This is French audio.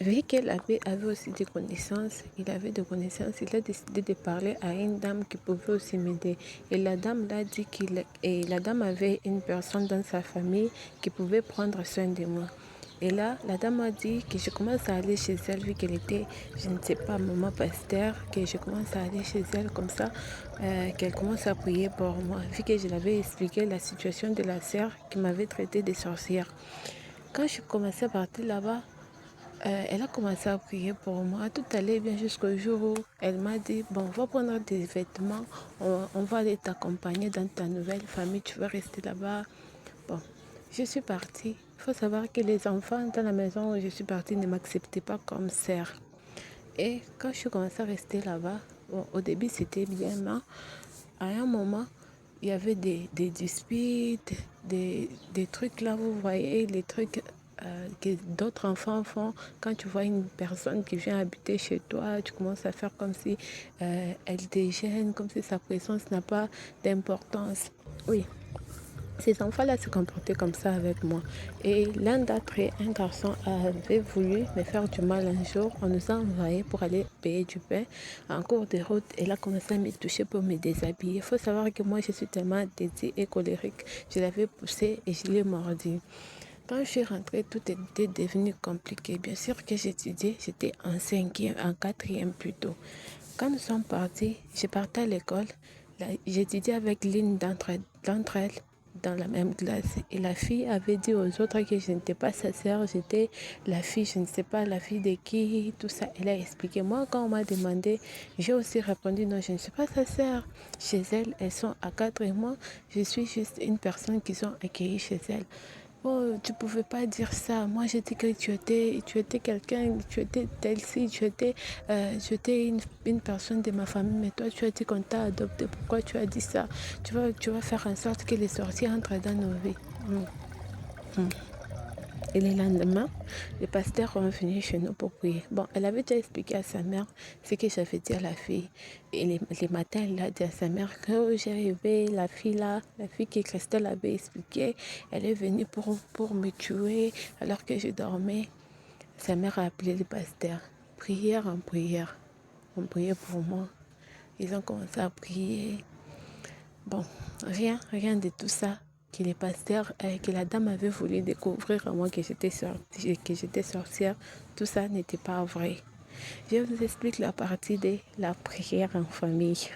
Vu qu'elle avait aussi des connaissances, il avait des connaissances, il a décidé de parler à une dame qui pouvait aussi m'aider. Et la dame l'a dit la dame avait une personne dans sa famille qui pouvait prendre soin de moi. Et là, la dame a dit que je commence à aller chez elle, vu qu'elle était, je ne sais pas, maman pasteur, que je commence à aller chez elle comme ça, qu'elle commence à prier pour moi, vu que je l'avais expliqué la situation de la sœur qui m'avait traité de sorcière. Quand je commençais à partir là-bas, elle a commencé à prier pour moi. Tout allait bien jusqu'au jour où elle m'a dit, bon, va prendre des vêtements, on va aller t'accompagner dans ta nouvelle famille, tu vas rester là-bas. Bon, je suis partie. Il faut savoir que les enfants dans la maison où je suis partie ne m'acceptaient pas comme sœur. Et quand je suis commencée à rester là-bas, bon, au début c'était bien, mais à un moment, il y avait des disputes, des trucs là, vous voyez, les trucs que d'autres enfants font. Quand tu vois une personne qui vient habiter chez toi, tu commences à faire comme si elle te gêne, comme si sa présence n'a pas d'importance. Oui. Ces enfants-là se comportaient comme ça avec moi. Et l'un d'entre eux, un garçon, avait voulu me faire du mal un jour. On nous a envoyés pour aller payer du pain. En cours de route, elle a commencé à me toucher pour me déshabiller. Il faut savoir que moi, je suis tellement dédiée et colérique. Je l'avais poussé et je l'ai mordu. Quand je suis rentrée, tout était devenu compliqué. Bien sûr que j'étudiais, j'étais en cinquième, en quatrième plutôt. Quand nous sommes partis, je partais à l'école. J'étudiais avec l'une d'entre elles dans la même classe. Et la fille avait dit aux autres que je n'étais pas sa sœur, j'étais la fille, je ne sais pas la fille de qui, tout ça. Elle a expliqué. Moi, quand on m'a demandé, j'ai aussi répondu non, je ne suis pas sa sœur. Chez elle, elles sont à 4 et moi, je suis juste une personne qui sont accueillies chez elles. Oh, tu pouvais pas dire ça. Moi, j'ai dit que tu étais quelqu'un, tu étais telle-ci, tu étais une personne de ma famille, mais toi, tu as dit qu'on t'a adopté. Pourquoi tu as dit ça? Tu vas faire en sorte que les sorties entrent dans nos vies. Mm. Et le lendemain, les pasteurs sont venus chez nous pour prier. Bon, elle avait déjà expliqué à sa mère ce que j'avais dit à la fille. Et les matins, elle a dit à sa mère que oh, j'ai rêvé, la fille là, la fille que Christelle avait expliqué, elle est venue pour me tuer alors que je dormais. Sa mère a appelé les pasteurs. Prière en prière. On priait pour moi. Ils ont commencé à prier. Bon, rien de tout ça que les pasteurs, que la dame avait voulu découvrir à moi que j'étais sorcière, tout ça n'était pas vrai. Je vous explique la partie de la prière en famille.